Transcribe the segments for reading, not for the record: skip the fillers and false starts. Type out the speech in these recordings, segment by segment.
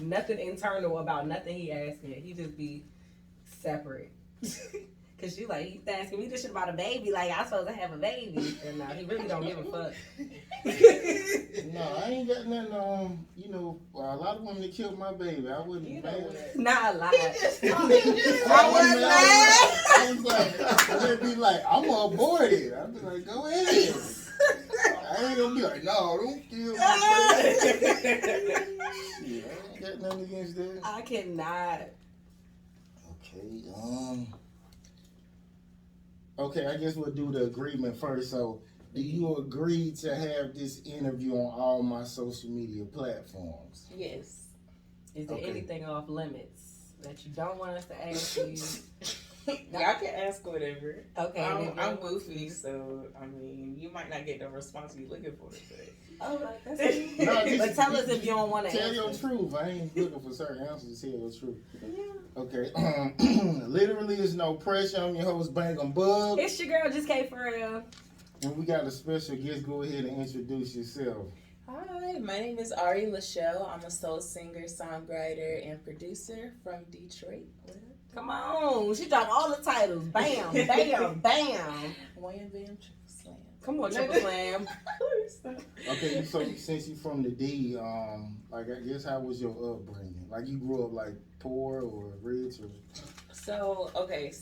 nothing internal about nothing he asking. He just be separate. Cause you like, he's asking me this shit about a baby. Like, I'm supposed to have a baby. And no, he really don't give a fuck. No, I ain't got nothing. A lot of women that killed my baby. I wouldn't. You know what? Not a lot. I was like, they'd be like, I'm gonna abort it. I'd be like, go ahead. I ain't gonna be like, no, don't kill my baby. Shit, I ain't got nothing against that. I cannot. Okay, I guess we'll do the agreement first. So, do you agree to have this interview on all my social media platforms? Yes. Is there anything off limits that you don't want us to ask you? Y'all can ask whatever. Okay. I'm goofy, so I mean, you might not get the response you're looking for. That's But tell us if you don't want to tell answer. your truth. I ain't looking for certain answers. Tell your truth. Yeah. Okay. Literally, there's no pressure on your host, Bang 'em Bug. It's your girl, Just K for real. And we got a special guest. Go ahead and introduce yourself. Hi, my name is LaShell. I'm a soul singer, songwriter, and producer from Detroit. Come on. She dropped all the titles. Bam, bam, bam. Wham, bam, triple slam. Come on, Triple Slam. Okay, so since you from the D, I guess how was your upbringing? Like you grew up like poor or rich or? So all right.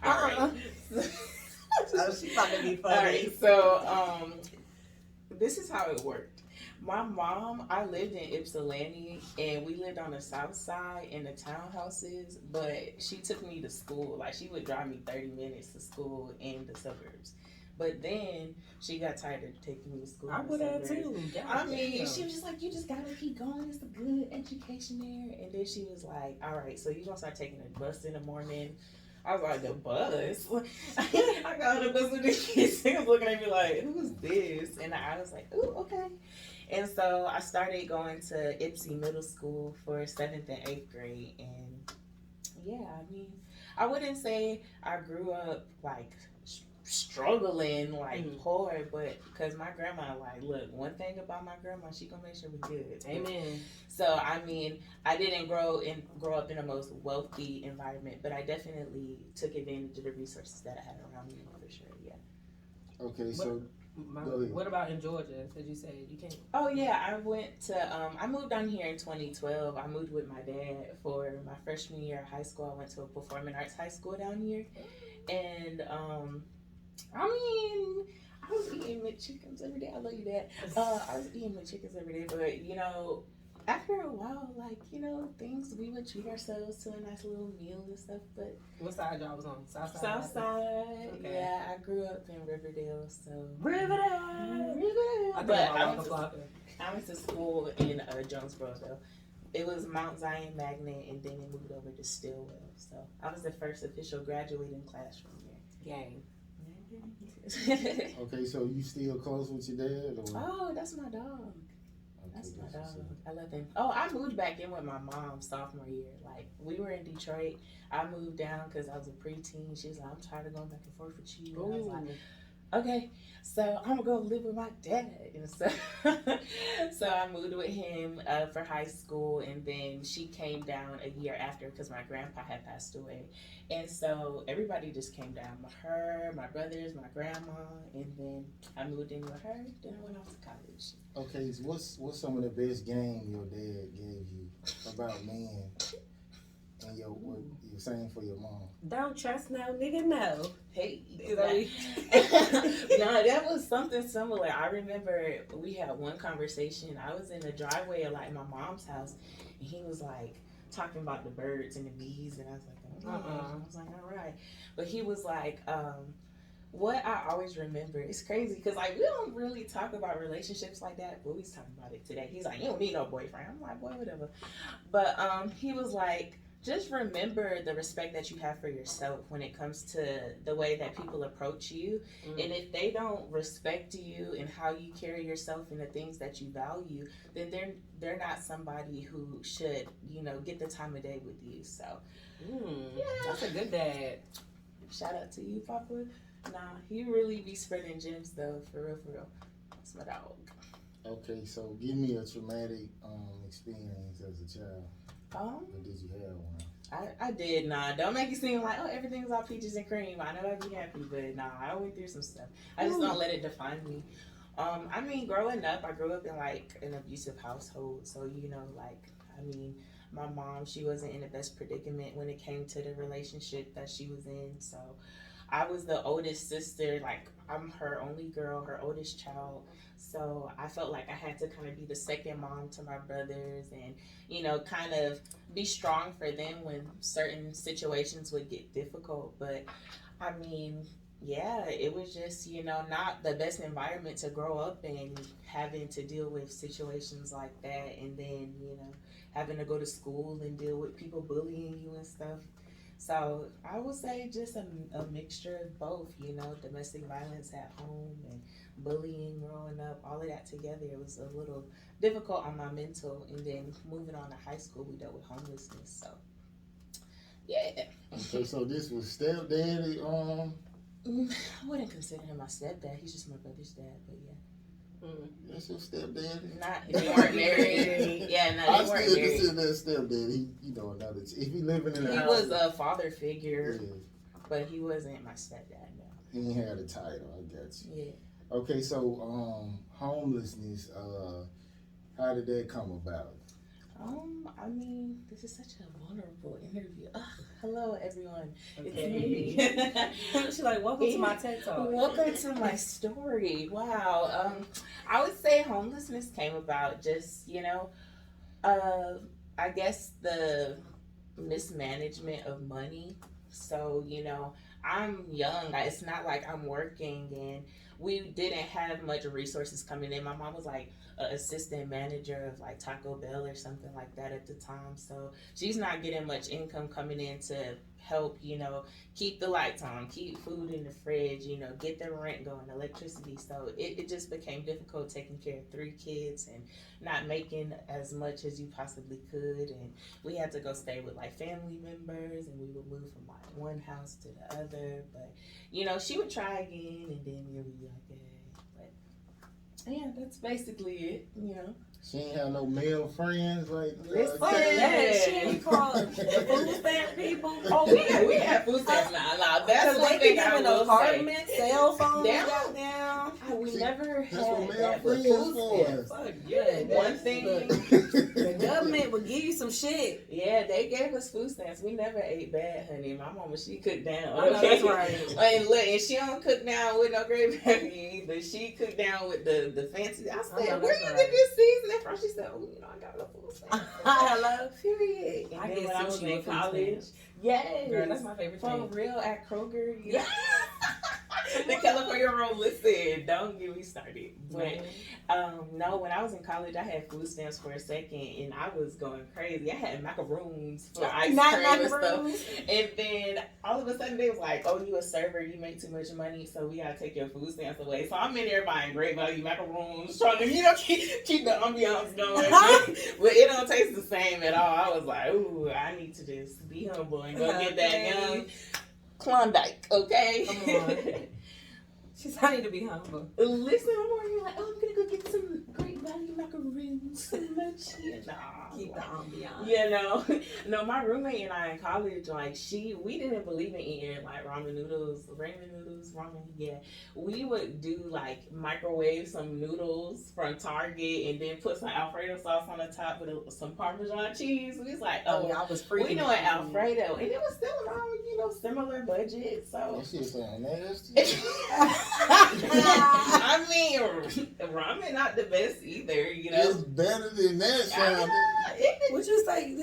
Oh, she's about to be funny. All right, so this is how it worked. My mom, I lived in Ypsilanti, and we lived on the south side in the townhouses, but she took me to school. Like, she would drive me 30 minutes to school in the suburbs. But then she got tired of taking me to school. I would have too. I mean, she was just like, you just gotta keep going. It's a good education there. And then she was like, all right, so you're gonna start taking the bus in the morning. I was like, the bus? I got on the bus with the kids. They was looking at me like, who's this? And I was like, ooh, okay. And so I started going to Ypsi Middle School for 7th and 8th grade. And yeah, I mean, I wouldn't say I grew up like struggling, like poor, but because my grandma, like, look, one thing about my grandma, she gonna make sure we good. Amen. So I mean, I didn't grow up in the most wealthy environment, but I definitely took advantage of the resources that I had around me for sure. Yeah. Okay, so what about in Georgia? Because you said you can't. Oh yeah, I went to I moved down here in 2012. I moved with my dad for my freshman year of high school. I went to a performing arts high school down here, and I mean, I was eating McChickens every day. I love you, Dad. I was eating McChickens every day, but you know, after a while, like, you know, we would treat ourselves to a nice little meal and stuff. But what side y'all was on? South side. South side. Okay. Yeah, I grew up in Riverdale, so Riverdale. But I went to school in Jonesboro, though. It was Mount Zion Magnet, and then it moved over to Stillwell. So I was the first official graduating class from there. Gang. Okay, so you still close with your dad? Or? Oh, that's my dog. Okay, that's my dog. I love him. Oh, I moved back in with my mom sophomore year. Like, we were in Detroit. I moved down because I was a preteen. She was like, I'm tired of going back and forth with you. And I was like, okay, so I'm gonna go live with my dad. And so I moved with him for high school, and then she came down a year after because my grandpa had passed away. And so everybody just came down. Her, my brothers, my grandma, and then I moved in with her. Then I went off to college. Okay, so what's some of the best game your dad gave you about men? And what you're saying for your mom? Don't trust no nigga, no. Hey, No, that was something similar. I remember we had one conversation. I was in the driveway of like my mom's house, and he was like talking about the birds and the bees, and I was like, I was like, all right. But he was like, what I always remember, it's crazy because like we don't really talk about relationships like that, but we was talking about it today. He's like, you don't need no boyfriend. I'm like, boy, whatever. But he was like, just remember the respect that you have for yourself when it comes to the way that people approach you. And if they don't respect you and how you carry yourself and the things that you value, then they're not somebody who should, you know, get the time of day with you. So yeah, that's a good dad. Shout out to you, Papa. Nah, he really be spreading gems though, for real, for real. That's my dog. Okay, so give me a traumatic experience as a child. Or did you have one? I did. Nah, don't make it seem like, oh, everything's all peaches and cream. I know I'd be happy, but nah, I went through some stuff. I just don't let it define me. I mean, growing up, I grew up in like an abusive household, so my mom, she wasn't in the best predicament when it came to the relationship that she was in. So I was the oldest sister, like I'm her only girl, her oldest child. So I felt like I had to kind of be the second mom to my brothers and, kind of be strong for them when certain situations would get difficult. But I mean, yeah, it was just, not the best environment to grow up in, having to deal with situations like that. And then, having to go to school and deal with people bullying you and stuff. So I would say just a mixture of both, domestic violence at home and bullying growing up, all of that together. It was a little difficult on my mental. And then moving on to high school, we dealt with homelessness. So, yeah. Okay, so this was stepdaddy. I wouldn't consider him my stepdad. He's just my brother's dad, but yeah. That's your stepdaddy? They weren't married. Yeah, no, they weren't married. I still consider that stepdaddy. If he living in the house. He was a father figure, but he wasn't my stepdad, no. He had a title, I got you. Yeah. Okay, so homelessness, how did that come about? I mean, this is such a vulnerable interview. Hello, everyone. Okay. It's me. She's like, welcome to my TED Talk. Welcome to my story. Wow. I would say homelessness came about just, I guess the mismanagement of money. So, I'm young. It's not like I'm working and we didn't have much resources coming in. My mom was like an assistant manager of like Taco Bell or something like that at the time. So she's not getting much income coming in to help, keep the lights on, keep food in the fridge, get the rent going, electricity. So it just became difficult taking care of 3 kids and not making as much as you possibly could. And we had to go stay with like family members and we would move from like one house to the other. But, she would try again and then it would be like, but yeah, that's basically it, She ain't have no male friends like She ain't called the food stamp people. Oh, we had food stamps now. That's one they thing be I giving will apartments, say. cell phones, Down. goddamn. We never had that's what male that for friends food for. stamps. Fuck yeah. One thing, The government will give you some shit. yeah, they gave us food stamps. We never ate bad, honey. My mama, she cooked down. I know that's right. And look, and she don't cook down with no gravy either. She cooked down with the fancy. I said, where you get this seasoning from? She said, I got a food stamp. Hello. Period. And I then get when I was sushi in with food college, stamps. yes, Girl, that's my favorite for thing. real at Kroger. Yeah. The California roll, listen, don't get me started. But no, when I was in college, I had food stamps for a second, and I was going crazy. I had macaroons for ice cream and stuff. And then all of a sudden, they was like, "Oh, you a server? You make too much money, so we gotta take your food stamps away." So I'm in there buying great value macaroons, trying to keep the ambiance going. But it don't taste the same at all. I was like, "Ooh, I need to just be humble and go get that young Klondike, okay?" Come on. She's I need to be humble. Listen, I'm already like, I'm gonna go get some great value macaroons. So much, Keep the ambiance. No, my roommate and I in college, like we didn't believe in eating like ramen noodles. Yeah, we would do like microwave some noodles from Target and then put some Alfredo sauce on the top with some Parmesan cheese. We was like, I was freaking. we know an Alfredo, and it was still around, similar budget. So. That shit sound nasty. I mean, ramen not the best either, It's better than that sound. What you say?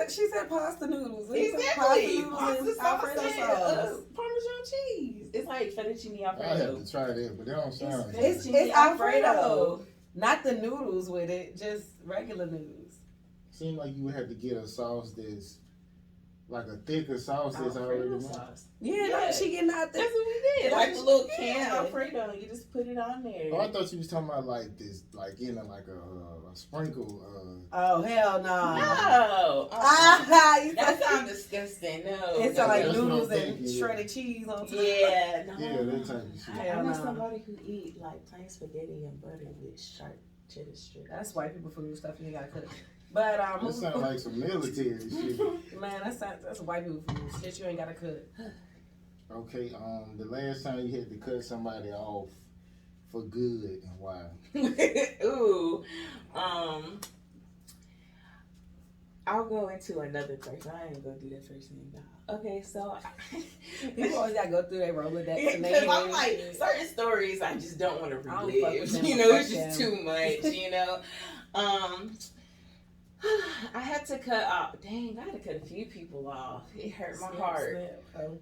She said pasta noodles. Exactly. Pasta sauce and Parmesan cheese. It's like fettuccine I Alfredo. have to try that, but that don't sound good. It's Alfredo. Not the noodles with it, just regular noodles. Seems like you would have to get a sauce that's like a thicker sauce that's already made. Yeah, she getting out there. That's what we did. Like a little can Alfredo. You just put it on there. Oh, I thought you was talking about like this, like in a sprinkle. Oh hell no! No. That sounds disgusting. No. It's like noodles and shredded cheese on top. Yeah. No. Yeah, that type of shit. I know somebody who eat like plain spaghetti and butter with sharp cheddar strips. That's white people food stuff you ain't gotta cook. But That sounds like some military shit. man, that's white people food shit you ain't gotta cook. Okay, the last time you had to cut somebody off for good and why? Ooh, I'll go into another person. I ain't gonna do that first name now. Okay, so People always gotta go through their Rolodex. And because I'm like certain stories I just don't want to I don't fuck with relive. them. You know, it's Fuck just them. too much. You know, I had to cut off. Dang, I had to cut a few people off. It hurt my heart. Snip. Oh.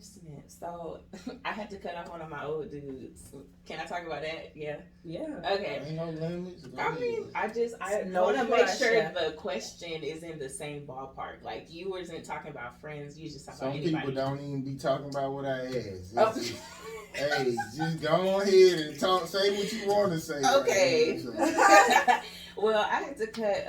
Snip. So I had to cut off one of my old dudes. Can I talk about that? Yeah. Yeah. Okay. Ain't no limits. I mean, I No want to make pressure. sure the question is in the same ballpark. Like, you wasn't talking about friends, you just talking Some about people anybody. don't even be talking about what I asked. It's Oh. just, hey, just go ahead and talk. Say what you want to say. Okay. Right? So, Well, I had to cut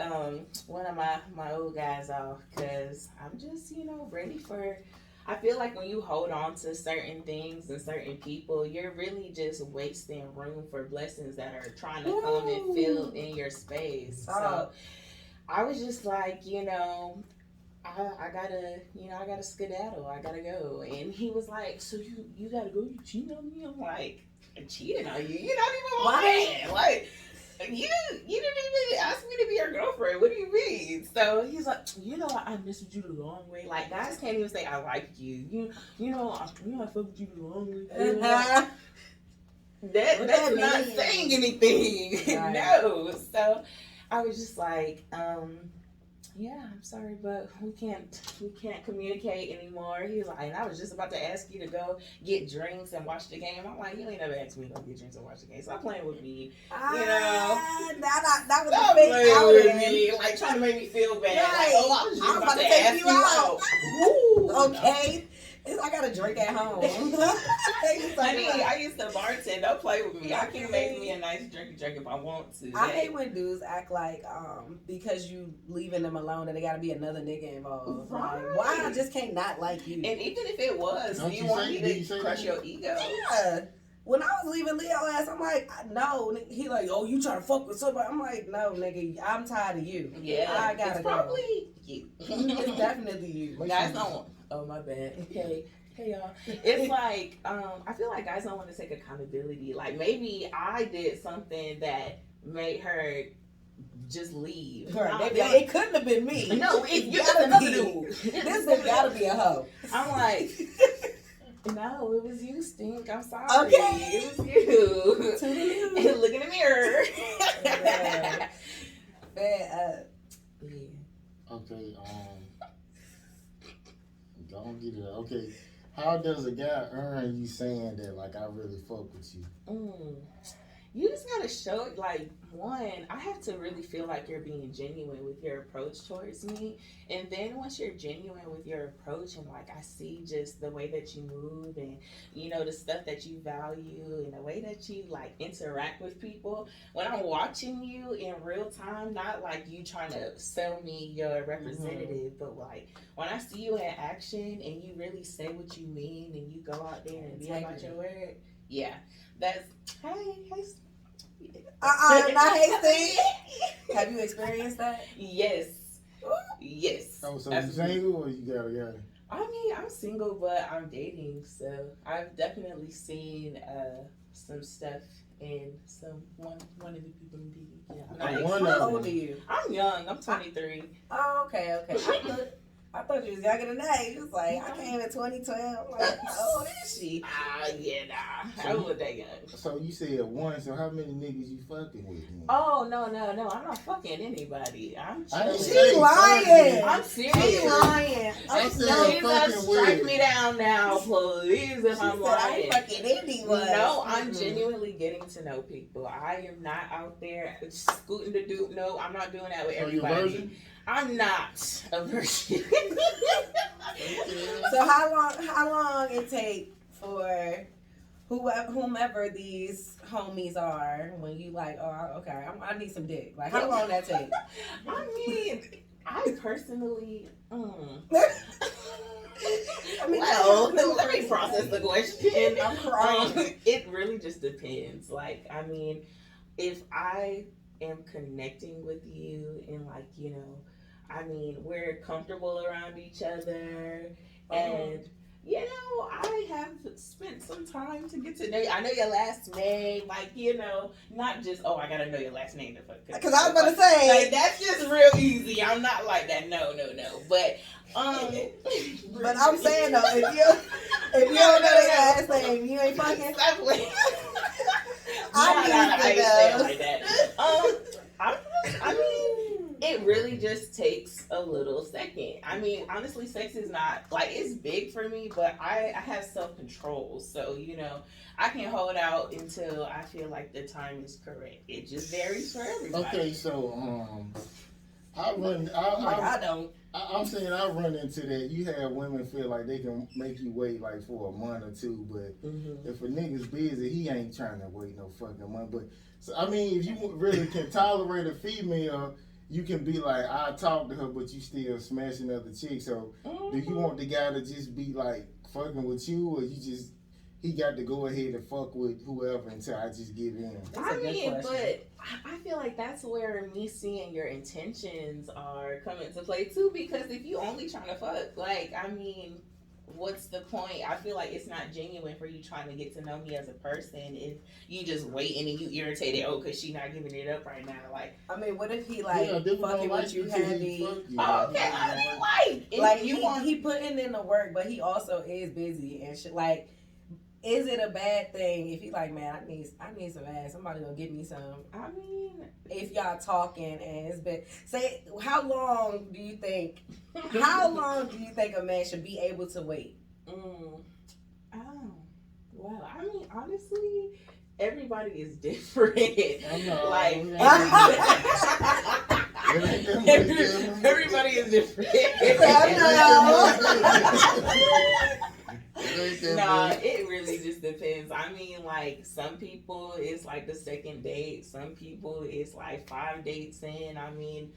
one of my old guys off because I'm just, ready for... I feel like when you hold on to certain things and certain people, you're really just wasting room for blessings that are trying to come and fill in your space. So I was just like, I gotta skedaddle. I gotta go. And he was like, so you gotta go? You cheating on me? I'm like, I cheated on you? You're not even my man. Like, you didn't even ask me to be your girlfriend. What do you mean? So he's like, I messaged you the long way. Like, guys can't even say I like you. I fuck with you the long way. That's not saying anything. Right. No. So I was just like, yeah, I'm sorry, but we can't communicate anymore. He was like, and I was just about to ask you to go get drinks and watch the game. I'm like, you ain't never asked me to go get drinks and watch the game. Stop playing with me. That was Stop a big playing with outing. me. Like, trying to make me feel bad. Right. Like, I was just about to take ask you you out. out. Woo. Okay. I got a drink at home. Honey, I used to bartend. Don't play with me. I can make me a nice drinky drink if I want to. I hate when dudes act like because you leaving them alone that they gotta be another nigga involved. Right. Like, why I just can't not like you? And even if it was, Don't do you you want say- me do you to say crush that? your ego? Yeah. When I was leaving Leo ass, I'm like, no. He like, oh, you trying to fuck with somebody? I'm like, no, nigga, I'm tired of you. Yeah, I gotta it's go. probably you. It's definitely you. Guys don't. Oh, my bad. Hey y'all. It's like I feel like guys don't want to take accountability. Like, maybe I did something that made her just leave. Right. It couldn't have been me. No, you're gotta another be. dude. This bitch gotta be a hoe. I'm like, no, it was you, Stink. I'm sorry. Okay. It was you. To you. And look in the mirror. Yeah. Man, Yeah. okay, don't get it. Okay, how does a guy earn you saying that, like, I really fuck with you? You just gotta show, like, one, I have to really feel like you're being genuine with your approach towards me. And then once you're genuine with your approach and, like, I see just the way that you move and, the stuff that you value and the way that you, like, interact with people. When I'm watching you in real time, not like you trying to sell me your representative, but, like, when I see you in action and you really say what you mean and you go out there and be about your word, yeah, that's, hey. not hasty. Have you experienced that? Yes. Yes. Oh, so you Absolutely. single or you got a guy? I mean, I'm single, but I'm dating, so I've definitely seen some stuff in one of the people I'm dating. Yeah, I'm, not How old are you? I'm young. I'm 23. Oh, okay. I thought you was younger than that. You was like, I came in 2012. I'm like, how old is she? Yeah, nah. I wasn't that young. So you said one, so how many niggas you fucking with? Man? Oh, no. I'm not fucking anybody. I'm I didn't chilling. say She lying. fucking. I'm serious. She lying. I said Jesus, fucking strike with. me down now, please, if She I'm said, I lying. ain't fucking anyone. No, I'm genuinely getting to know people. I am not out there scooting the dude. No, I'm not doing that with So you a everybody. virgin? I'm not a virgin. So how long it take for whomever these homies are when you like, oh, okay, I need some dick. Like, how long that take? I mean, I personally, I mean, well, let me process the question. I'm crying. It really just depends. Like, I mean, if I am connecting with you and like, you know, I mean, we're comfortable around each other and you know, I have spent some time to get to know you. I know your last name, like, you know, not just, oh, I gotta know your last name. Because I was going to say. Like, that's just real easy. I'm not like that. No. But, but I'm saying, though, if you don't know your last name, you ain't fucking. Exactly. I ain't saying like that. I mean, it really just takes a little second. I mean, honestly, sex is not, like, it's big for me, but I have self-control. So, you know, I can hold out until I feel like the time is correct. It just varies for everybody. Okay, so, I don't. I'm saying I run into that. You have women feel like they can make you wait like for a month or two, but if a nigga's busy, he ain't trying to wait no fucking month. But so I mean, if you really can tolerate a female, you can be like, I talk to her, but you still smashing other chicks. So do you want the guy to just be like fucking with you, or you just he got to go ahead and fuck with whoever until I just give in? I mean, but I feel like that's where me seeing your intentions are coming to play too. Because if you only trying to fuck, like, I mean, what's the point? I feel like it's not genuine for you trying to get to know me as a person if you just waiting and you irritated. Oh, cause she not giving it up right now. Like, I mean, what if he like fucking with you heavy? Oh, okay, like he putting in the work, but he also is busy and shit. Like, is it a bad thing if he like, man, I need some ass. Somebody gonna give me some. I mean, if y'all talking and it's been say, how long do you think a man should be able to wait? Oh, well, I mean, honestly, everybody is different. Like, everybody is different. Nah, it really just depends. I mean, like, some people it's like the second date. Some people it's like 5 dates in. I mean,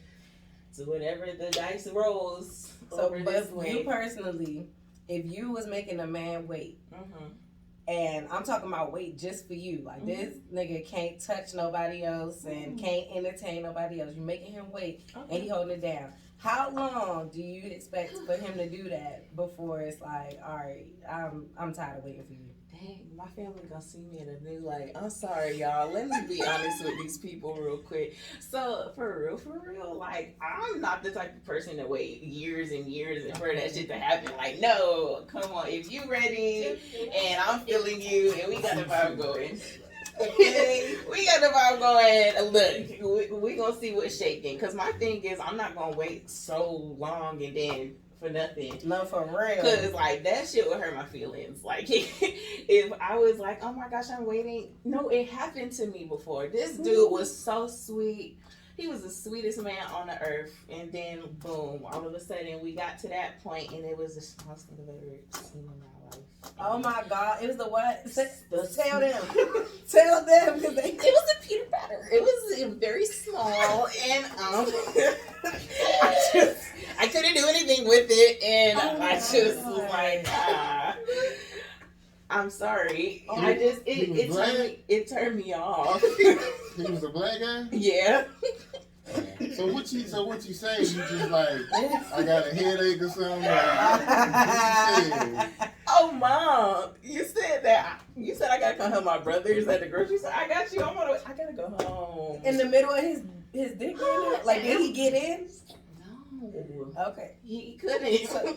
so whatever the dice rolls. So, but you personally, if you was making a man wait, and I'm talking about wait just for you, like this nigga can't touch nobody else and can't entertain nobody else. You making him wait and he holding it down. How long do you expect for him to do that before it's like, all right, I'm tired of waiting for you? Dang, my family gonna see me in a new light. I'm sorry, y'all. Let me be honest with these people real quick. So, for real, like, I'm not the type of person to wait years and years for that shit to happen. Like, no, come on. If you ready and I'm feeling you and we got the vibe going. We got the vibe going. Look, we gonna see what's shaking. Because my thing is, I'm not gonna wait so long and then for nothing. No, for real. Because, like, that shit would hurt my feelings. Like, if I was like, oh my gosh, I'm waiting. No, it happened to me before. This dude was so sweet. He was the sweetest man on the earth. And then, boom, all of a sudden, we got to that point, and it was the smallest thing I've ever seen in my life. Oh my God. It was the what? Tell them. Tell them. Cause it was a peanut butter. It was very small. And I couldn't do anything with it. And I just was like, I'm sorry. It turned me off. He was a black guy? Yeah. So what you say? You just like, I got a headache or something? What you said? Oh, Mom, you said that. You said I gotta come help my brothers at the grocery store. I got you. I gotta go home. In the middle of his dick in there? Like, did he get in? No. Okay. He couldn't. She said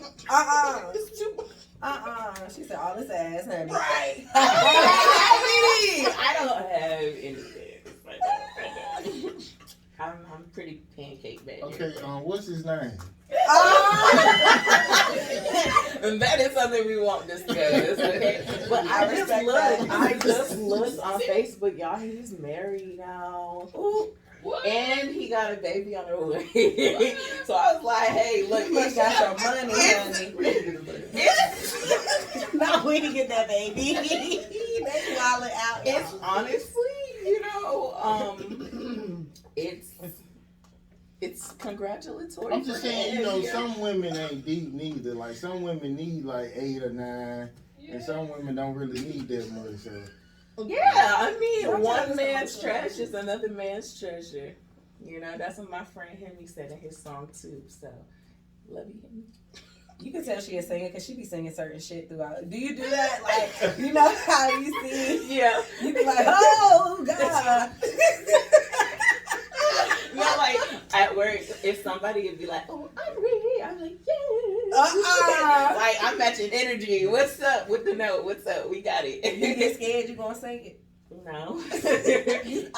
all this ass, honey. Right. I don't have anything. I don't. I'm pretty pancake bad. Okay, what's his name? And that is something we won't discuss. Okay, but I just looked on Facebook, y'all. He's married now. Ooh. What? And he got a baby on the way. So I was like, hey, look, you got your money, honey. No, we didn't get that baby. They wilding out. It's honestly, it's congratulatory. I'm just saying, some women ain't deep neither. Like, some women need like 8 or 9, and some women don't really need that much. So Yeah, I mean, Sometimes one it's man's awesome. trash is another man's treasure. You know, that's what my friend Henry said in his song too. So, love you, Henry. You can tell she a singer because she be singing certain shit throughout. Do you do that? Like, you know how you sing? Yeah. You be like, oh, God. No, like at work, if somebody would be like, "Oh, I'm ready," I'm like, "Yeah." Like I'm matching energy. What's up with the note? What's up? We got it. You get scared you gonna sing it? No.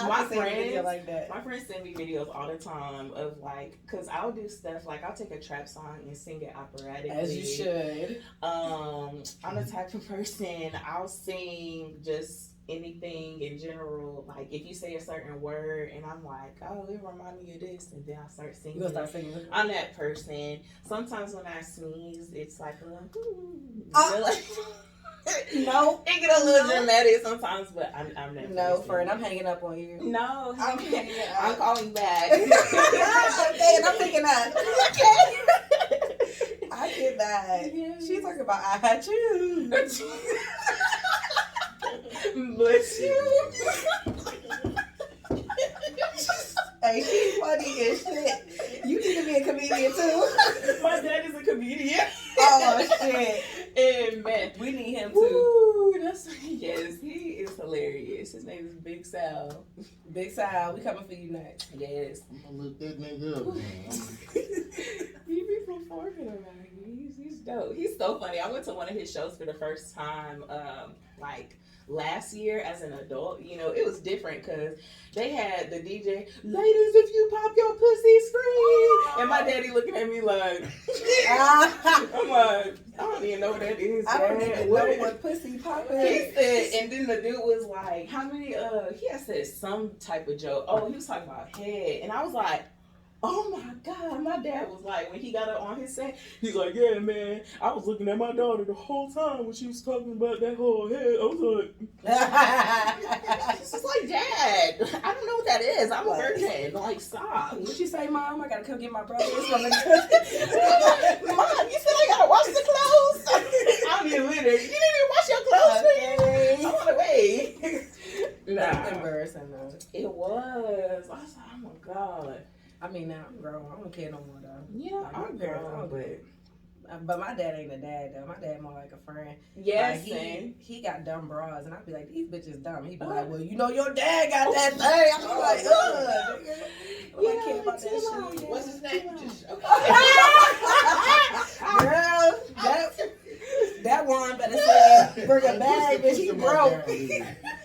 My friends like that. My friends send me videos all the time of like, cause I'll do stuff like I'll take a trap song and sing it operatically. As you should. I'm the type of person I'll sing just anything in general. Like if you say a certain word and I'm like, oh, it remind me of this, and then I start singing. You gonna start singing? I'm that person. Sometimes when I sneeze, it's like a no, it get a little dramatic sometimes, but I'm that no, person. friend, I'm hanging up on you. No, I'm hanging up. I'm calling back. Okay, and I'm picking up. Okay. I cannot. Yeah. She's talking about I had you. Bless you. Hey, she's funny as shit. You need to be a comedian too. My dad is a comedian. Oh shit. And man, We need him too. woo, that's yes, he is hilarious. His name is Big Sal. Big Sal, we coming for you next. Yes. I'm gonna look that nigga up, man. He be performing around here. He's dope. He's so funny. I went to one of his shows for the first time, like last year as an adult. You know, it was different because they had the DJ, ladies, if you pop your pussy, scream. And my daddy looking at me like, I'm like, I don't even know what that is. I don't Dad. even know what pussy popping He is. said, and then the dude was like, how many, he had said some type of joke. Oh, he was talking about head. And I was like, oh my God. My dad was like, when he got up on his set, he's like, yeah, man, I was looking at my daughter the whole time when she was talking about that whole head. I was like, it's just like, Dad, I don't know what that is. I'm a virgin. Like, stop. What you say, Mom? I gotta come get my brothers from the Mom, you said I gotta wash the clothes? I'm your litter. You didn't even wash your clothes, man. Okay. I'm on the way. That's embarrassing though. It was. I was like, oh my God. I mean, now I'm grown. I don't care no more though. Yeah, Like, I'm my parents, I grown, don't care. But my dad ain't a dad though. My dad more like a friend. Yes, Like, he got dumb bras, and I'd be like, these bitches dumb. He'd be like, well, you know your dad got that thing. I'd be like, ugh. I don't care about that shit. What's his name? Just, Girl, that one better say bring a bag, but he broke.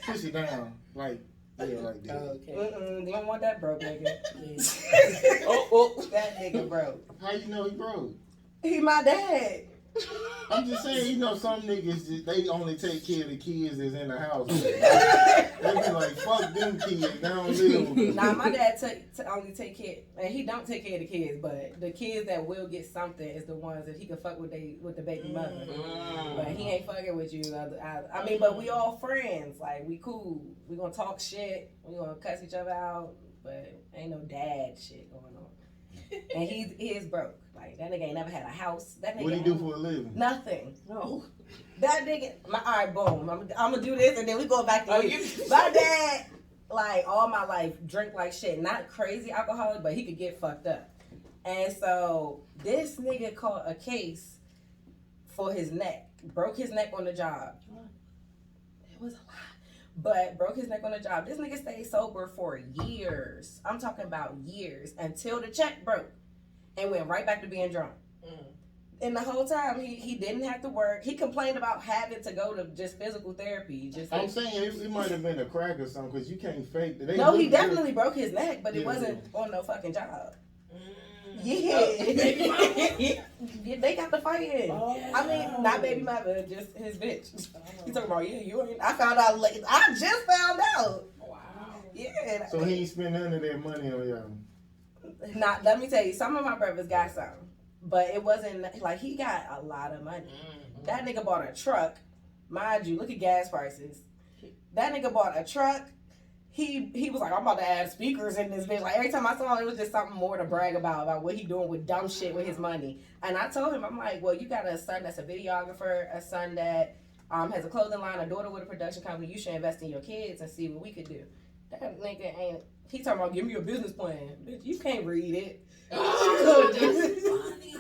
Push it down, like like that. Okay. You don't want that broke nigga. Oh. That nigga broke. How you know he broke? He my dad. I'm just saying, you know, some niggas, they only take care of the kids that's in the house. They be like, fuck them kids, they don't live with them. Nah, my dad only take care, and he don't take care of the kids, but the kids that will get something is the ones that he can fuck with the baby mother. But he ain't fucking with you. I mean, but we all friends. Like, we cool. We gonna talk shit. We gonna cuss each other out, but ain't no dad shit going on. And he is broke. Like, that nigga ain't never had a house. That nigga What he do for a living? nothing. No. That nigga, all right, boom. I'm gonna do this, and then we go back to you. you. My dad, like, all my life, drink like shit. Not crazy alcoholic, but he could get fucked up. And so this nigga caught a case for his neck. Broke his neck on the job. It was a lot. But broke his neck on the job. This nigga stayed sober for years. I'm talking about years. Until the check broke. And went right back to being drunk. And the whole time, he didn't have to work. He complained about having to go to just physical therapy. I'm saying it might have been a crack or something, because you can't fake it. No, he definitely broke his neck, but it wasn't on no fucking job. Yeah. They got to fighting. I mean, not baby mother, just his bitch. He talking about, yeah, you ain't. I found out late. I just found out. Wow. Yeah. So he ain't spend none of their money on y'all. Not, let me tell you, some of my brothers got some, but it wasn't like he got a lot of money. That nigga bought a truck, mind you. Look at gas prices. That nigga bought a truck. He was like, I'm about to add speakers in this bitch. Like, every time I saw him, it was just something more to brag about what he doing with dumb shit with his money. And I told him, I'm like, well, you got a son that's a videographer, a son that has a clothing line, a daughter with a production company. You should invest in your kids and see what we could do. That nigga ain't. He talking about give me a business plan. Bitch, you can't read it. Oh, that's funny.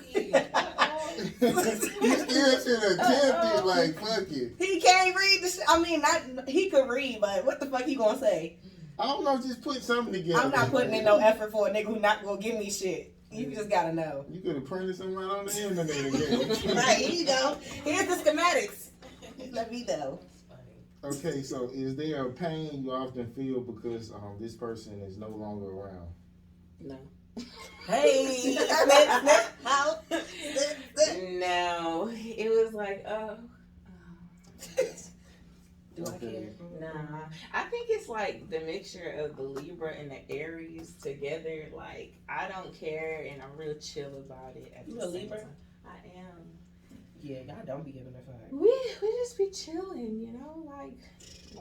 He still should have attempted, like, fuck it. He can't read the shit. I mean, not he could read, but what the fuck he gonna say? I don't know, just put something together. I'm not putting in no effort for a nigga who not gonna give me shit. You just gotta know. You could have printed something right on the internet again. Right, here you go. Here's the schematics. Let me know. Okay, so is there a pain you often feel because this person is no longer around? No. Hey, No. It was like, do I care? Nah. I think it's like the mixture of the Libra and the Aries together. Like, I don't care and I'm real chill about it. At You the a same Libra? time. I am. Yeah, y'all don't be giving a fuck. We just be chilling, you know? Like,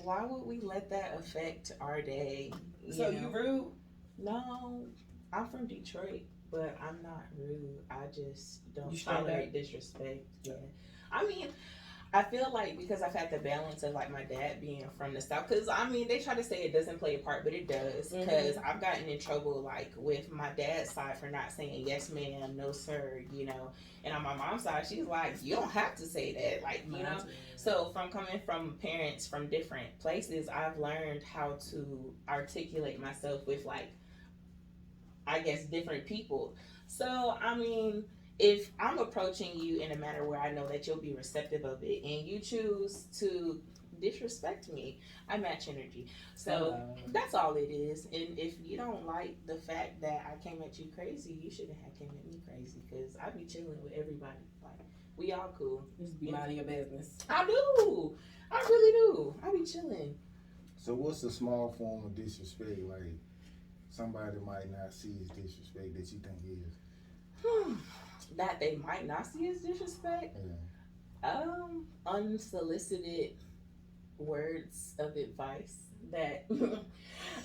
why would we let that affect our day? So you rude? No. I'm from Detroit, but I'm not rude. I just don't You stand tolerate up? disrespect. Yeah. I mean, I feel like because I've had the balance of like my dad being from the South, because I mean they try to say it doesn't play a part, but it does. Because I've gotten in trouble like with my dad's side for not saying yes ma'am, no sir, you know. And on my mom's side, she's like, you don't have to say that, like, you know. So from coming from parents from different places, I've learned how to articulate myself with like, I guess, different people. So I mean, if I'm approaching you in a manner where I know that you'll be receptive of it and you choose to disrespect me, I match energy. So that's all it is. And if you don't like the fact that I came at you crazy, you shouldn't have came at me crazy because I be chilling with everybody. Like, we all cool. Just be minding your business. I do. I really do. I be chilling. So what's a small form of disrespect, like somebody might not see as disrespect that you think is? That they might not see as disrespect. Yeah. Unsolicited words of advice that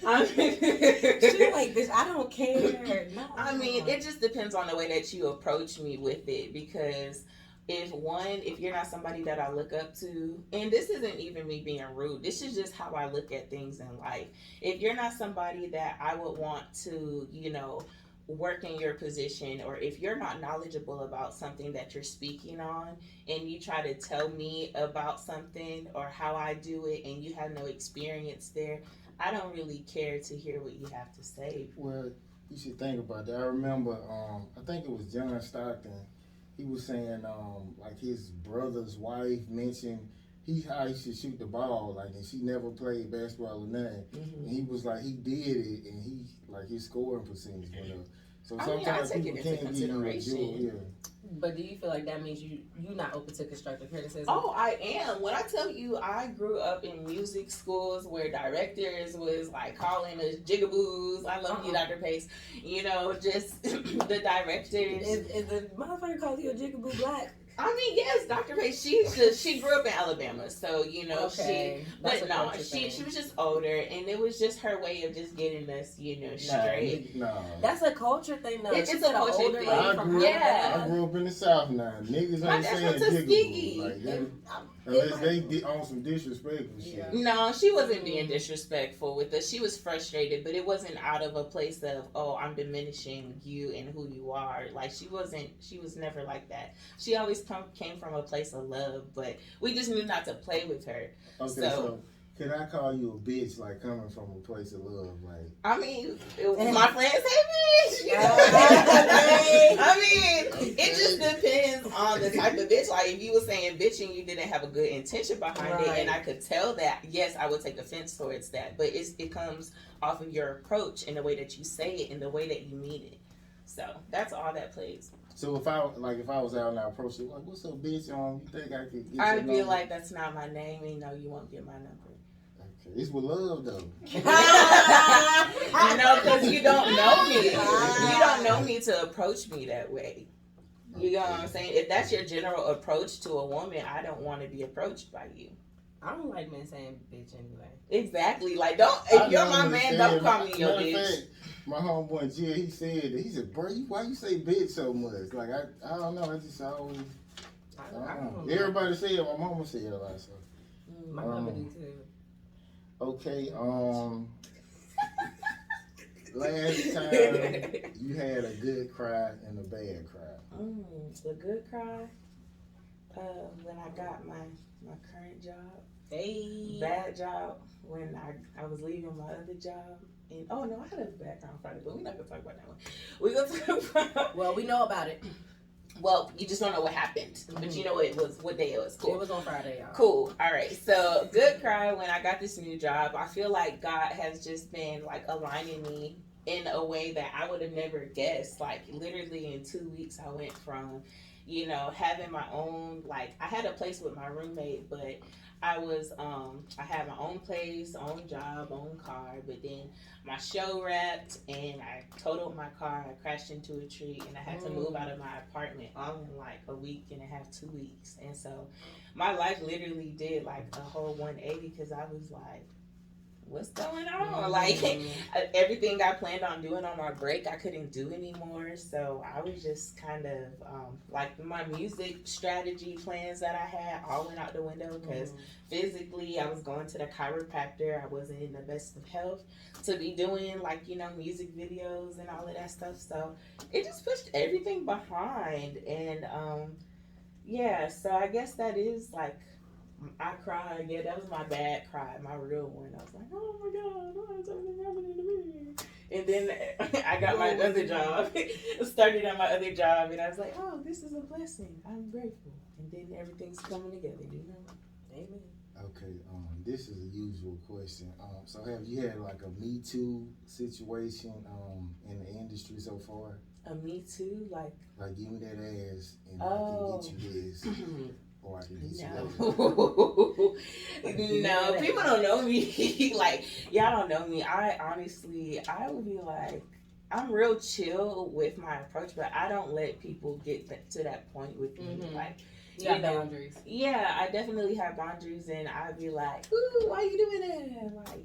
I mean, She like this. I don't care. No. I mean, it just depends on the way that you approach me with it. Because if you're not somebody that I look up to, and this isn't even me being rude, this is just how I look at things in life. If you're not somebody that I would want to, you know, work in your position, or if you're not knowledgeable about something that you're speaking on and you try to tell me about something or how I do it and you have no experience there, I don't really care to hear what you have to say. Well, you should think about that. I remember, I think it was John Stockton. He was saying, like his brother's wife mentioned how he should shoot the ball, like, and she never played basketball or nothing. And he was like, he did it, and he, like, his scoring percentage went up. So sometimes I take people it into can't give you a consideration. jewel, But do you feel like that means you not open to constructive criticism? Oh, I am. When I tell you, I grew up in music schools where directors was like calling us jigaboos. I love you, Dr. Pace. You know, just the directors. Is the motherfucker calling you a jigaboo black? I mean, yes, Dr. Pace. She grew up in Alabama, so you know she was just older, and it was just her way of just getting us, you know, straight. No. That's a culture thing, though. It's a culture thing. I grew up in the South now. Niggas ain't saying jigaboo. Like, unless they did on some disrespectful shit. No, she wasn't being disrespectful with us. She was frustrated, but it wasn't out of a place of, oh, I'm diminishing you and who you are. Like, she was never like that. She always came from a place of love, but we just knew not to play with her. Okay, so can I call you a bitch, like, coming from a place of love? Like, I mean, my friends say bitch. You know? I mean, it just depends on the type of bitch. Like, if you were saying bitch and you didn't have a good intention behind it, and I could tell that, yes, I would take offense towards that. But it comes off of your approach and the way that you say it and the way that you mean it. So that's all that plays. So if I was out and I approached you, like, what's up, bitch? You think I could get I'd your be number? like, that's not my name, and no, you won't get my number. Okay. It's with love, though. You know, because you don't know me. You don't know me to approach me that way. You know what I'm saying? If that's your general approach to a woman, I don't want to be approached by you. I don't like men saying bitch anyway. Exactly. Like, if you're my man, don't call me your bitch. My homeboy Jill, he said, bro, why you say bitch so much? Like, I don't know. I I don't know. Everybody say it. My mama said it a lot. So. My mama do too. Okay. Last time you had a good cry and a bad cry. The good cry. When I got my current job. Hey. Bad job when I was leaving my other job. And oh no, I had a background Friday, but we're not gonna talk about that one. We're gonna talk about. Well, we know about it. Well, you just don't know what happened, but you know what day it was. Cool. It was on Friday, y'all. Cool. All right. So good cry when I got this new job. I feel like God has just been like aligning me in a way that I would have never guessed. Like literally in 2 weeks, I went from, having my own, like I had a place with my roommate, but I had my own place, own job, own car, but then my show wrapped and I totaled my car. I crashed into a tree and I had to move out of my apartment all in like a week and a half, 2 weeks. And so my life literally did like a whole 180 because I was like, what's going on? Like everything I planned on doing on my break, I couldn't do anymore. So I was just kind of like my music strategy plans that I had all went out the window because physically I was going to the chiropractor. I wasn't in the best of health to be doing like, music videos and all of that stuff. So it just pushed everything behind. And so I guess that is like, I cried. Yeah, that was my bad cry, my real one. I was like, oh my God, why is everything happening to me? And then I got my other job, started on my other job, and I was like, oh, this is a blessing. I'm grateful. And then everything's coming together, Amen. Okay, this is a usual question. So have you had like a Me Too situation in the industry so far? A Me Too? Like give me that ass and I can get you this. Or I can get you that. No, people don't know me. Like, y'all don't know me. I would be like, I'm real chill with my approach, but I don't let people get to that point with me. Like, you have boundaries. Yeah, I definitely have boundaries, and I'd be like, ooh, why you doing that? Like,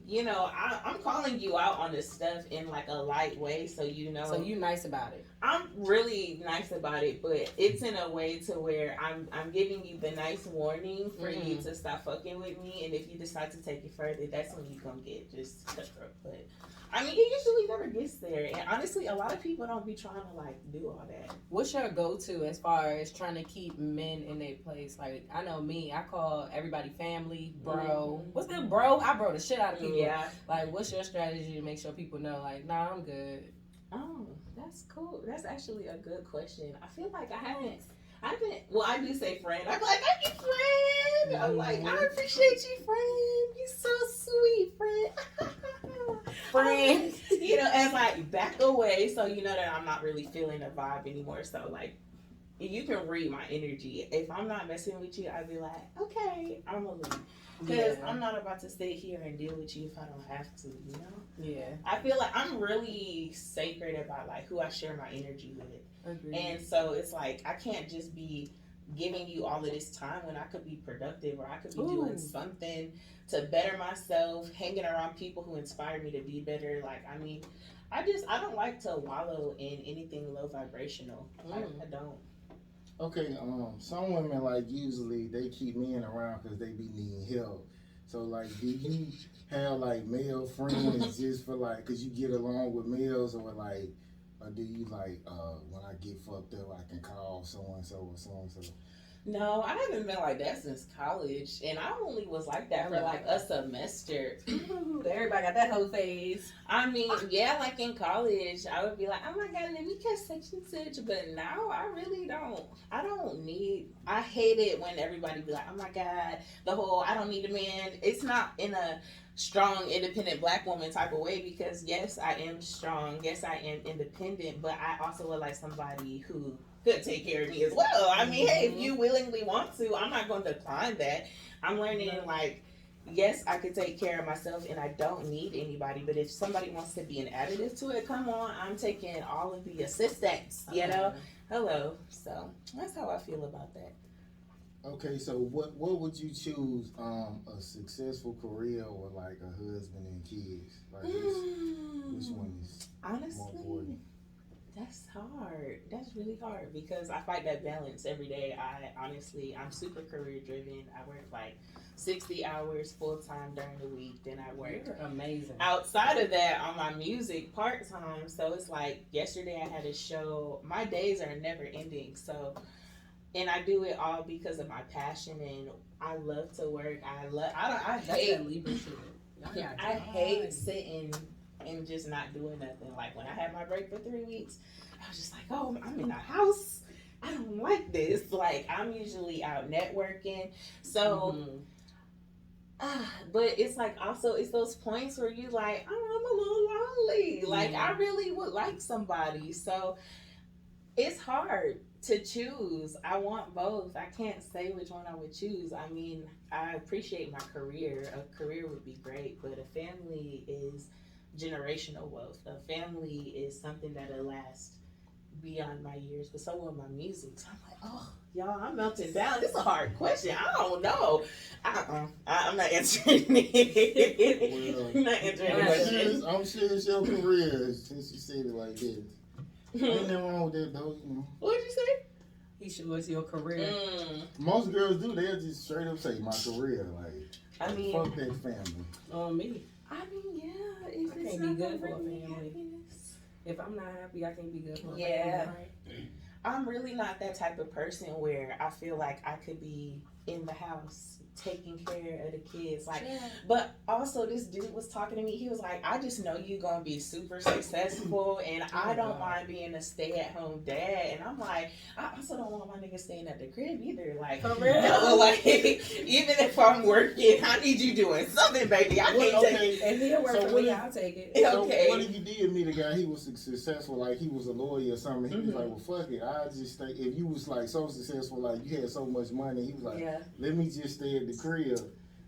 I'm calling you out on this stuff in like a light way, so you know. So you nice about it. I'm really nice about it, but it's in a way to where I'm giving you the nice warning for you to stop fucking with me, and if you decide to take it further, that's when you're gonna get just cutthroat. But I mean, it usually never gets there, and honestly, a lot of people don't be trying to like do all that. What's your go-to as far as trying to keep men in their place? Like, I know me, I call everybody family, bro. What's good, bro? I bro the shit out of people. Yeah. Like, what's your strategy to make sure people know, like, nah, I'm good? Oh, that's cool. That's actually a good question. I feel like I haven't, well, I do say friend. I'm like, thank you, friend. I'm like, I appreciate you, friend. You so sweet, friend. Friend. And like back away so you know that I'm not really feeling the vibe anymore. So like, you can read my energy. If I'm not messing with you, I'd be like, okay, I'm gonna leave. Because I'm not about to stay here and deal with you if I don't have to, Yeah. I feel like I'm really sacred about like who I share my energy with. Agreed. And so it's like, I can't just be giving you all of this time when I could be productive or I could be doing something to better myself, hanging around people who inspire me to be better. Like, I mean, I don't like to wallow in anything low vibrational. I don't. Okay, some women like usually they keep men around because they be needing help. So like, do you have like male friends just for like, cause you get along with males, or like, or do you like when I get fucked up I can call so and so or so and so? No, I haven't been like that since college, and I only was like that for like a semester. Everybody got that whole phase. I mean, yeah, like in college, I would be like, oh my God, let me catch such and such. But now I really don't. I hate it when everybody be like, oh my God, the whole I don't need a man. It's not in a strong, independent black woman type of way, because yes, I am strong. Yes, I am independent, but I also would like somebody who could take care of me as well. I mean, hey, if you willingly want to, I'm not going to decline that. I'm learning like, yes, I could take care of myself and I don't need anybody, but if somebody wants to be an additive to it, come on, I'm taking all of the assistance, hello. So that's how I feel about that. Okay, so what would you choose, a successful career or like a husband and kids? Like which one is honestly more important? That's hard. That's really hard because I fight that balance every day. I'm super career driven. I work like 60 hours full time during the week. Then I work You're amazing. outside of that on my music part time. So it's like yesterday I had a show. My days are never ending. So, and I do it all because of my passion and I love to work. I hate sitting and just not doing nothing. Like when I had my break for 3 weeks, I was just like, oh, I'm in the house. I don't like this. Like I'm usually out networking. So, but it's like also it's those points where you like, oh, I'm a little lonely. Like I really would like somebody. So it's hard to choose. I want both. I can't say which one I would choose. I mean, I appreciate my career. A career would be great, but a family is generational wealth. A family is something that'll last beyond my years, but so will my music. So I'm like, oh, y'all, I'm melting down. This is a hard question. I don't know. I'm not answering it. I'm not answering the question. I'm sure it's your career since you said it like this. Ain't nothing wrong with that though, you know. What'd you say? He should was your career. Most girls do. They'll just straight up say my career. Like, I mean, fuck that family. On me. I mean, yeah. If I it's can't be not good gonna for a bring me family. happiness. If I'm not happy, I can't be good for a Yeah. family. I'm really not that type of person where I feel like I could be in the house taking care of the kids. Like, but also this dude was talking to me. He was like, I just know you gonna be super successful and I don't mind being a stay-at-home dad. And I'm like, I also don't want my nigga staying at the crib either. Like, For real? no, like even if I'm working, I need you doing something, baby. I can't take it. And he'll work So for what me, if- I'll take it. So Okay. what if you did meet a guy, he was successful, like he was a lawyer or something, he was like, well, fuck it, I just think, if you was like so successful, like you had so much money, he was like, let me just stay at the crib,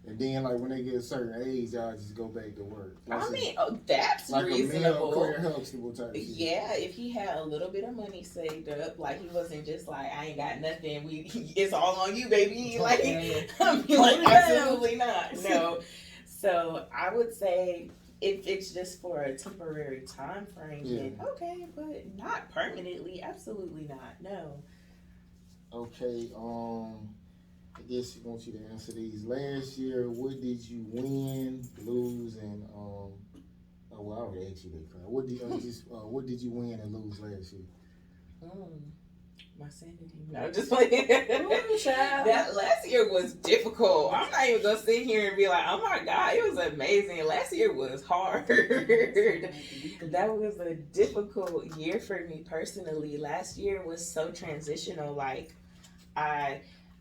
and then like when they get a certain age, y'all just go back to work. Like I mean, that's like reasonable. a male Claire Huxtable type shit. Yeah, if he had a little bit of money saved up, like he wasn't just like, I ain't got nothing. It's all on you, baby. Like, I mean, like absolutely not. No. So I would say if it's just for a temporary time frame, then okay, but not permanently. Absolutely not. No. Okay. I guess I want you to answer these. Last year, what did you win, lose, and oh well, I already asked you that. What did you win and lose last year? My sanity. No, just playing. That last year was difficult. I'm not even gonna sit here and be like, oh my god, it was amazing. Last year was hard. That was a difficult year for me personally. Last year was so transitional. Like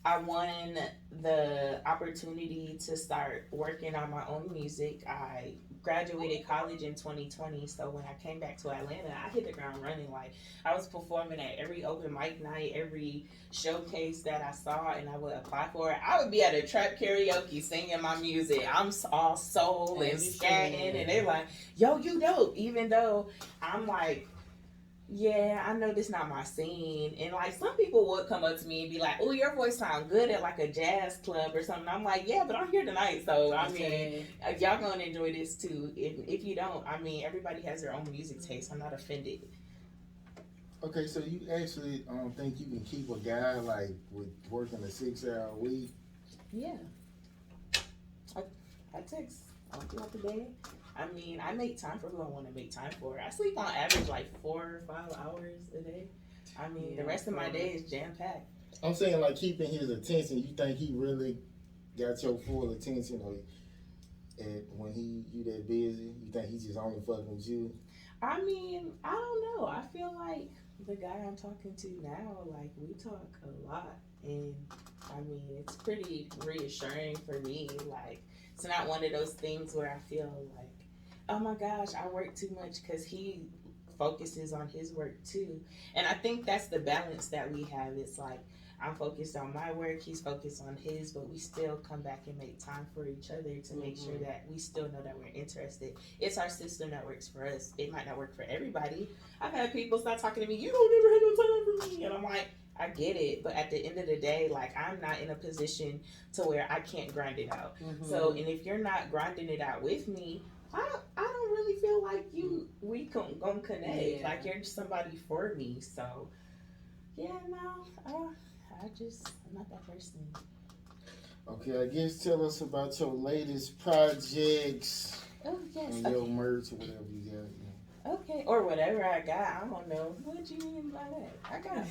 I won the opportunity to start working on my own music. I graduated college in 2020, so when I came back to Atlanta, I hit the ground running. Like I was performing at every open mic night, every showcase that I saw, and I would apply for it. I would be at a trap karaoke singing my music. I'm all soul and scatting, and they're like, "Yo, you dope," even though I'm like, yeah, I know this not my scene. And like some people would come up to me and be like, oh, your voice sound good at like a jazz club or something. I'm like, yeah, but I'm here tonight. So I mean, y'all gonna enjoy this too. If you don't, I mean, everybody has their own music taste. I'm not offended. Okay, so you actually think you can keep a guy like with working a 6-hour week? Yeah. I text all throughout the day. I mean, I make time for who I want to make time for. I sleep on average like 4 or 5 hours a day. I mean, the rest of my day is jam-packed. I'm saying like keeping his attention. You think he really got your full attention, or when you that busy? You think he's just only fucking with you? I mean, I don't know. I feel like the guy I'm talking to now, like we talk a lot, and I mean, it's pretty reassuring for me. Like, it's not one of those things where I feel like, oh my gosh, I work too much, because he focuses on his work too. And I think that's the balance that we have. It's like I'm focused on my work, he's focused on his, but we still come back and make time for each other to make sure that we still know that we're interested. It's our system that works for us. It might not work for everybody. I've had people start talking to me, you don't ever have no time for me. And I'm like, I get it, but at the end of the day, like, I'm not in a position to where I can't grind it out. So, and if you're not grinding it out with me, I don't really feel like we gonna connect. Yeah. Like you're somebody for me. So yeah, no, I'm not that person. Okay, I guess tell us about your latest projects Oh yes. and your merch or whatever you got. Okay, or whatever I got. I don't know. What do you mean by that? I got.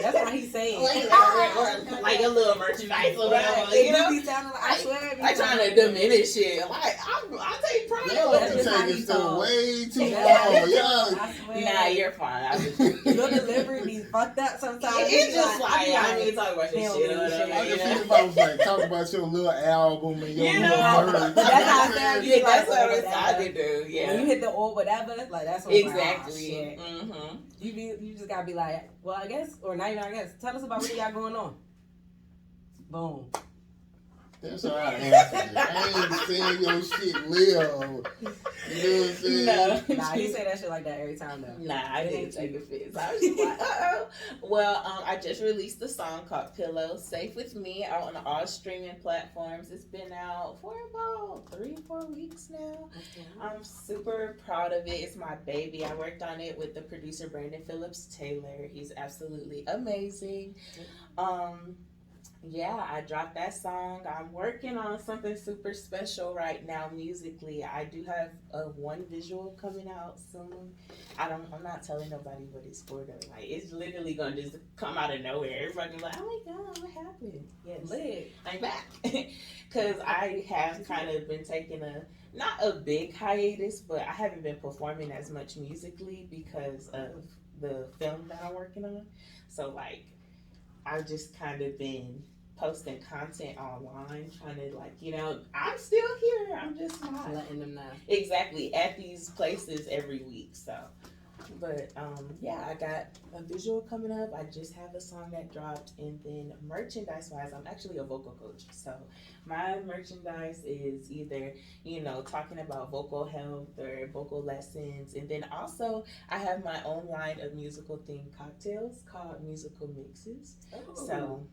That's why he's saying. or like a little merchandise or whatever. You know. Be sounding like, I swear. I trying to diminish it. Like I take pride. Y'all That's been just how taking he stuff talk. way too Yeah. long. Y'all. I swear. Nah, you're fine. I was Your delivery be fucked up sometimes. It's just I be like I don't need to talk about he this don't shit need or shit. whatever. I You just feel know? if I was like talk about your little album and your You little know, merch. that's how I sound. Yeah, that's like, what it's whatever. I could do. Yeah. When you hit the or whatever, like that's what Exactly. Like, oh, shit. You just gotta be like, well, I guess, or not even I guess. Tell us about what you got going on. Boom. That's how I answer it. I ain't saying your shit live. You know what I'm saying? No. Nah, you say that shit like that every time though. Nah, I It didn't ain't take you. offense. I was just like, Well, I just released a song called Pillow, Safe With Me, out on all streaming platforms. It's been out for about 3 or 4 weeks now. I'm super proud of it. It's my baby. I worked on it with the producer Brandon Phillips Taylor. He's absolutely amazing. Yeah, I dropped that song. I'm working on something super special right now musically. I do have one visual coming out soon. I'm not telling nobody what it's for though. Like it's literally gonna just come out of nowhere. Everybody be like, oh my god, what happened? Yes, Lit. I'm back. Cause I have kind of been taking not a big hiatus, but I haven't been performing as much musically because of the film that I'm working on. So like I've just kind of been posting content online, trying to like, I'm still here. I'm just not Letting them know. exactly at these places every week. So, but yeah, I got a visual coming up. I just have a song that dropped, and then merchandise wise, I'm actually a vocal coach. So my merchandise is either talking about vocal health or vocal lessons, and then also I have my own line of musical themed cocktails called Musical Mixes. Oh. So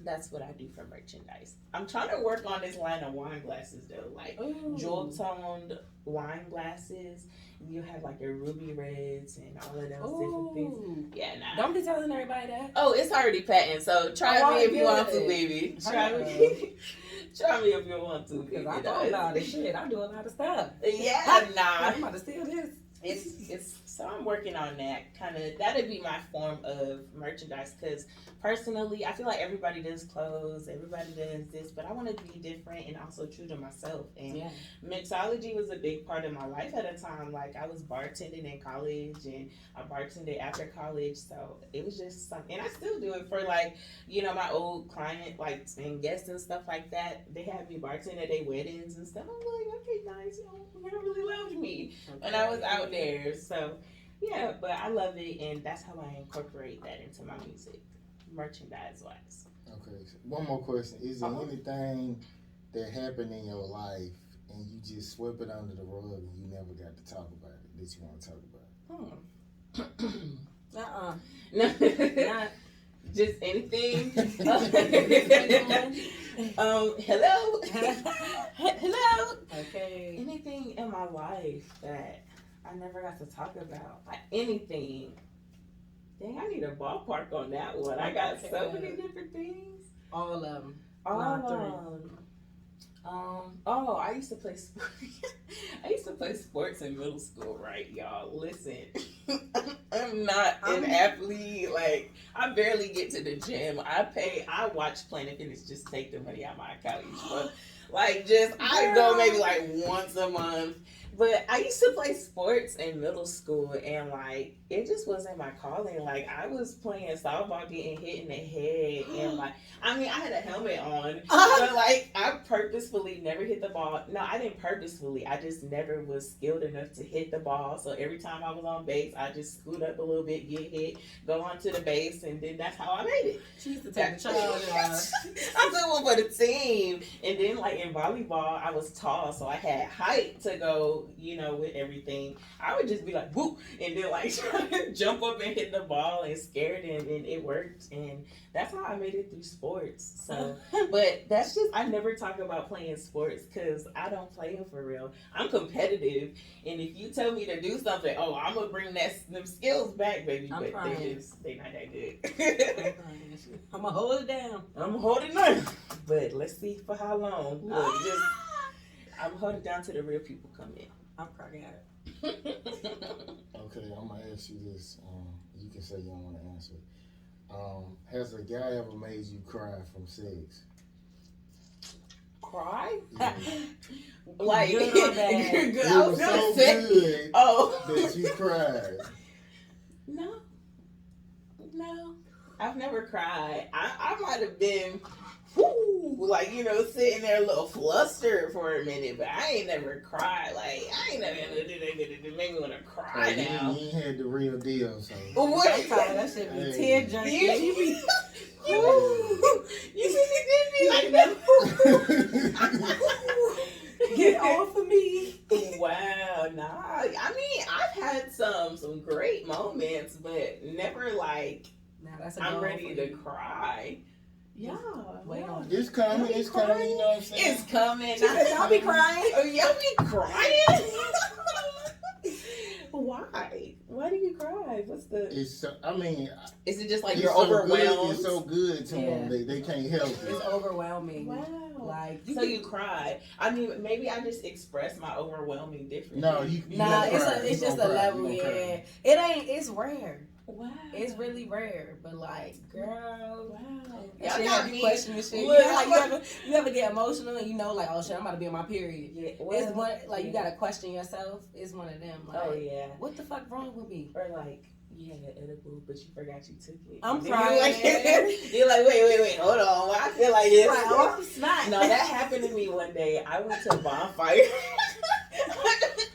that's what I do for merchandise. I'm trying to work on this line of wine glasses though, like jewel toned wine glasses. You have like your ruby reds and all of those different things. Yeah, nah. Don't be telling everybody that. Oh, it's already patent. So try me if you want to, baby. Try me. Try me if you want to. Because I thought about it. Shit, I do a lot of stuff. Yeah, nah. I'm about to steal this. It's so I'm working on that kind of. That'd be my form of merchandise because personally, I feel like everybody does clothes, everybody does this, but I want to be different and also true to myself. And mixology was a big part of my life at a time. Like I was bartending in college and I bartended after college, so it was just something. And I still do it for like my old client like and guests and stuff like that. They had me bartend at their weddings and stuff. I'm like, okay, nice, you really loved me, and I was out there. So yeah, but I love it, and that's how I incorporate that into my music, merchandise wise. Okay, so one more question. Is there anything that happened in your life and you just swept it under the rug and you never got to talk about it that you want to talk about? No, not just anything. Hello. Hello. Okay. Anything in my life that I never got to talk about, like anything. Dang, I need a ballpark on that one. I got so many different things. All of them. All of them. I used to play sports. I used to play sports in middle school, right, y'all? Listen, I'm not an athlete. Like, I barely get to the gym. I watch Planet Fitness just take the money out of my account each month. Like, I go maybe like once a month. But I used to play sports in middle school, and like it just wasn't my calling. Like I was playing softball, getting hit in the head, and like I had a helmet on, but like I purposefully never hit the ball. No, I didn't purposefully. I just never was skilled enough to hit the ball. So every time I was on base, I just scoot up a little bit, get hit, go onto the base, and then that's how I made it. She used to take the charge. I'm doing one for the team, and then like in volleyball, I was tall, so I had height to go go, you know, with everything, I would just be like, whoop, and then like try to jump up and hit the ball and scared him, and it worked. And that's how I made it through sports. So, but that's just, I never talk about playing sports because I don't play them for real. I'm competitive, and if you tell me to do something, oh, I'm gonna bring them skills back, baby. I'm but crying. they not that good. I'm gonna hold it down. I'm holding on, but let's see for how long. Look, I'm holding down till the real people come in. I'm cracking out. Okay, I'm gonna ask you this. You can say you don't want to answer it. Has a guy ever made you cry from sex? Cry? Yeah. Like Good or bad? good. It I was was gonna so say. good Oh. that you cried. No. I've never cried. I might have been, like, you know, sitting there a little flustered for a minute, but I ain't never cried. Like, I ain't never gonna do that. Make me wanna cry now. You ain't had the real deal, so. What? Sometimes that shit be Hey. tear jerking. You be, you be like that. Get off of me. Wow, nah. I mean, I've had some great moments, but never like Now that's a I'm goal ready for to you. cry. Yeah, Wait yeah. on it. It's coming, you know what I'm saying? It's coming. She said, y'all be crying. Oh, y'all be crying? Why? Why do you cry? What's the? It's so, I mean, Is it just like it's you're so overwhelmed? Good, it's so good to Yeah. them, they can't help it. It's overwhelming. Wow. Like So you cry. I mean, maybe I just express my overwhelming differently. No, you Nah, gonna it's cry. it's You just gonna a cry. level, You yeah. gonna cry. It ain't. It's rare. Wow. It's really rare. But like, girl, Wow. that Y'all shit got have you me. questioning shit. You Look, know, like you ever get emotional and you know, like, oh shit, I'm about to be on my period. Yeah. It's one like you gotta question yourself. It's one of them. Like, Oh yeah. what the fuck wrong with me? Or like you had an edible, but you forgot you took it. I'm And then crying. You're like, wait, hold on. Well, I feel like it's. Like, oh, I'm snot. No, that happened to me one day. I went to Bonfire.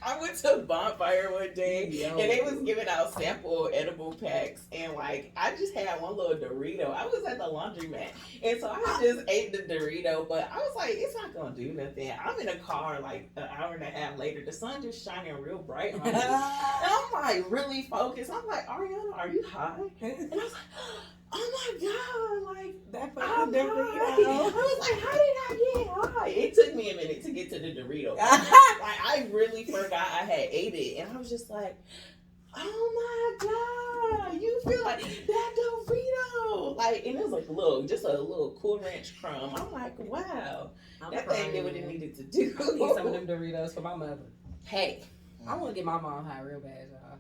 I went to Bonfire one day, Yo. and they was giving out sample edible packs, and like I just had one little Dorito. I was at the laundromat, and so I just ate the Dorito, but I was like, it's not gonna do nothing. I'm in a car like an hour and a half later. The sun just shining real bright on me, and I'm like really focused. I'm like, Ariana, are you high? And I was like, oh my god, like. That I'm fucking high. Dorito. I was like, how did I get high? It took me a minute to get to the Dorito. Like, I really forgot I had ate it. And I was just like, oh my God, you feel like that Dorito. Like, and it was like just a little Cool Ranch crumb. I'm like, wow, that thing did what it needed to do. I need some of them Doritos for my mother. Hey. I want to get my mom high real bad, y'all.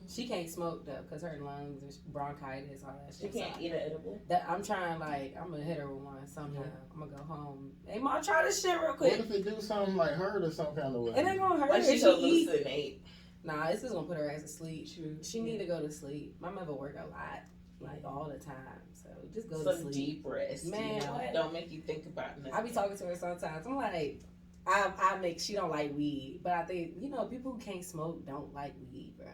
She can't smoke though, cause her lungs and bronchitis, all that She shit. can't eat an edible. That I'm trying, like, I'm gonna hit her with one somehow. I'm gonna go home. Hey, mom, try this shit real quick. What if it do something like hurt or some kind of way? It ain't gonna hurt Like her. she She eat. hallucinate. Nah, this is gonna put her ass to sleep. True. She need to go to sleep. My mother work a lot, like all the time. So just go to Some sleep. deep rest. Man, you know? what? Don't make you think about nothing. I be talking to her sometimes. I'm like, I make, she don't like weed, but I think, you know, people who can't smoke don't like weed, bro.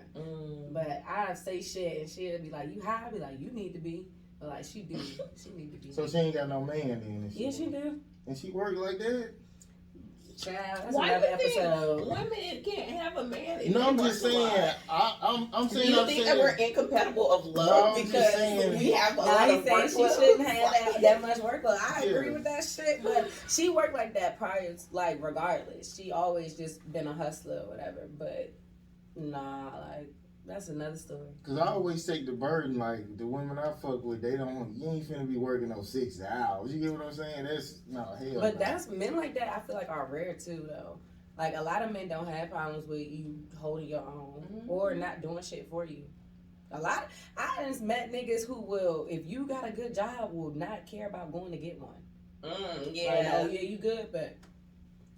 But I say shit and she'll be like, you high? I be like, you need to be. But like, she do. She need to be. So she ain't got no man then. And Yeah, she do. And she work like that? Child, that's Why another you think episode. women can't have a man? No, I'm just saying. I'm Do saying. you I'm think saying. that we're incompatible of love No, I'm just because saying. we have a Now lot you of saying work she load? shouldn't have that much workload. I agree Yeah. with that shit, but she worked like that prior, like regardless. She always just been a hustler or whatever. But nah, like that's another story. Cause I always take the burden, like the women I fuck with, they don't. You ain't finna be working no 6 hours. You get what I'm saying? That's no hell. But no. that's men like that. I feel like are rare too, though. Like a lot of men don't have problems with you holding your own or not doing shit for you. I just met niggas who will, if you got a good job, will not care about going to get one. Yeah. Like, oh yeah, you good, but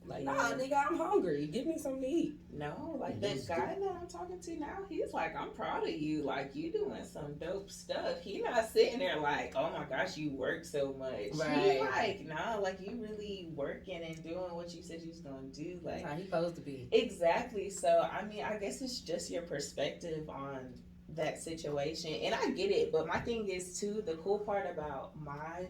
like, nah, nigga, I'm hungry. Give me something to eat. No, like That's that guy that I'm talking to now, he's like, I'm proud of you. Like, you doing some dope stuff. He not sitting there like, oh my gosh, you work so much. Right. He like, nah, like you really working and doing what you said you was gonna do. Like, That's how he supposed to be. exactly. So, I mean, I guess it's just your perspective on that situation. And I get it, but my thing is too, the cool part about my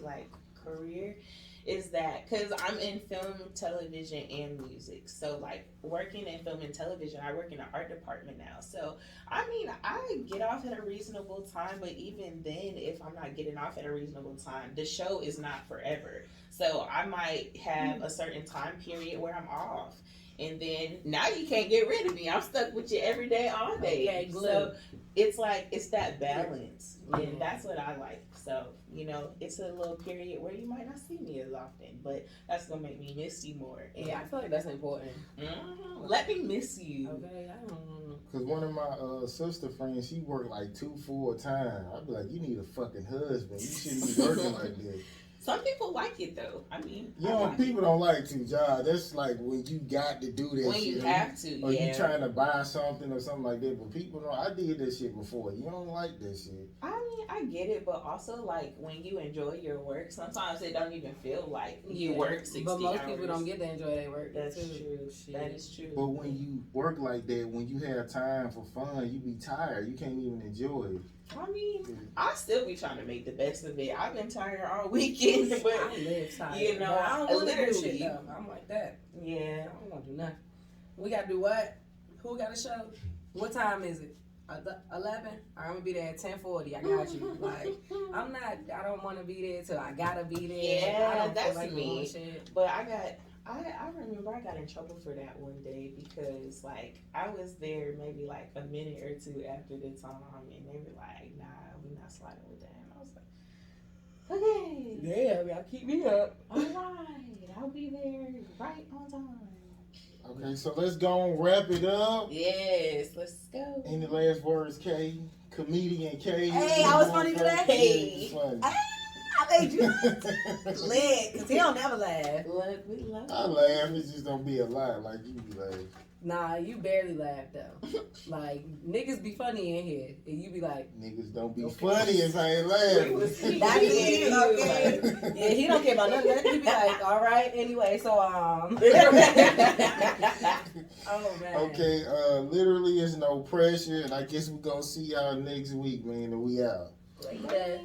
like career is that because I'm in film, television, and music. So, like, working in film and television, I work in the art department now. So, I mean, I get off at a reasonable time, but even then, if I'm not getting off at a reasonable time, the show is not forever. So, I might have a certain time period where I'm off. And then now you can't get rid of me. I'm stuck with you every day, all day. Okay, glue. So it's like, it's that balance. And that's what I like. So, you know, it's a little period where you might not see me as often, but that's going to make me miss you more. And Yeah, I feel like that's important. let me miss you. Okay, I don't know. Cause one of my sister friends, she worked like 2 full time. I'd be like, you need a fucking husband. You shouldn't be working like that. Some people like it though. I mean, You know, people don't like to, John. That's like when you got to do that when shit. you have to, Or yeah. you trying to buy something or something like that. But people don't. I did that shit before. You don't like that shit. I mean, I get it, but also like when you enjoy your work, sometimes it don't even feel like you work 60 But most hours. people don't get to enjoy their work. That's too. true. Shit. That is true. But when you work like that, when you have time for fun, you be tired. You can't even enjoy it. I mean, I still be trying to make the best of it. I've been tired all weekend, but I live tired. you know, But I don't want to do literally. shit though. I'm like that. yeah. I don't want to do nothing. We got to do what? Who got a show? What time is it? 11? I'm going to be there at 10:40. I got you. Like, I don't want to be there till I got to be there. Yeah, I don't that's feel like me. doing shit. But I remember I got in trouble for that one day because like I was there maybe like a minute or two after the time and they were like, nah, we're not sliding with that. And I was like, okay. Damn, y'all keep me up. All right, I'll be there right on time. Okay, so let's go and wrap it up. Yes, let's go. Any last words, Kay? Comedian Kay. Hey, I was funny today. Hey. Funny. I made you lit, because he don't never laugh. Look, we love I laugh, it just don't be a lot like you be laughing. Nah, you barely laugh though. Like, niggas be funny in here, and you be like, Niggas don't be Okay. funny if I ain't laughing. that is okay. Yeah, he don't care about none of that. He be like, all right, anyway, so oh man. Okay, literally it's no pressure, and I guess we gonna see y'all next week, man, and we out. Later.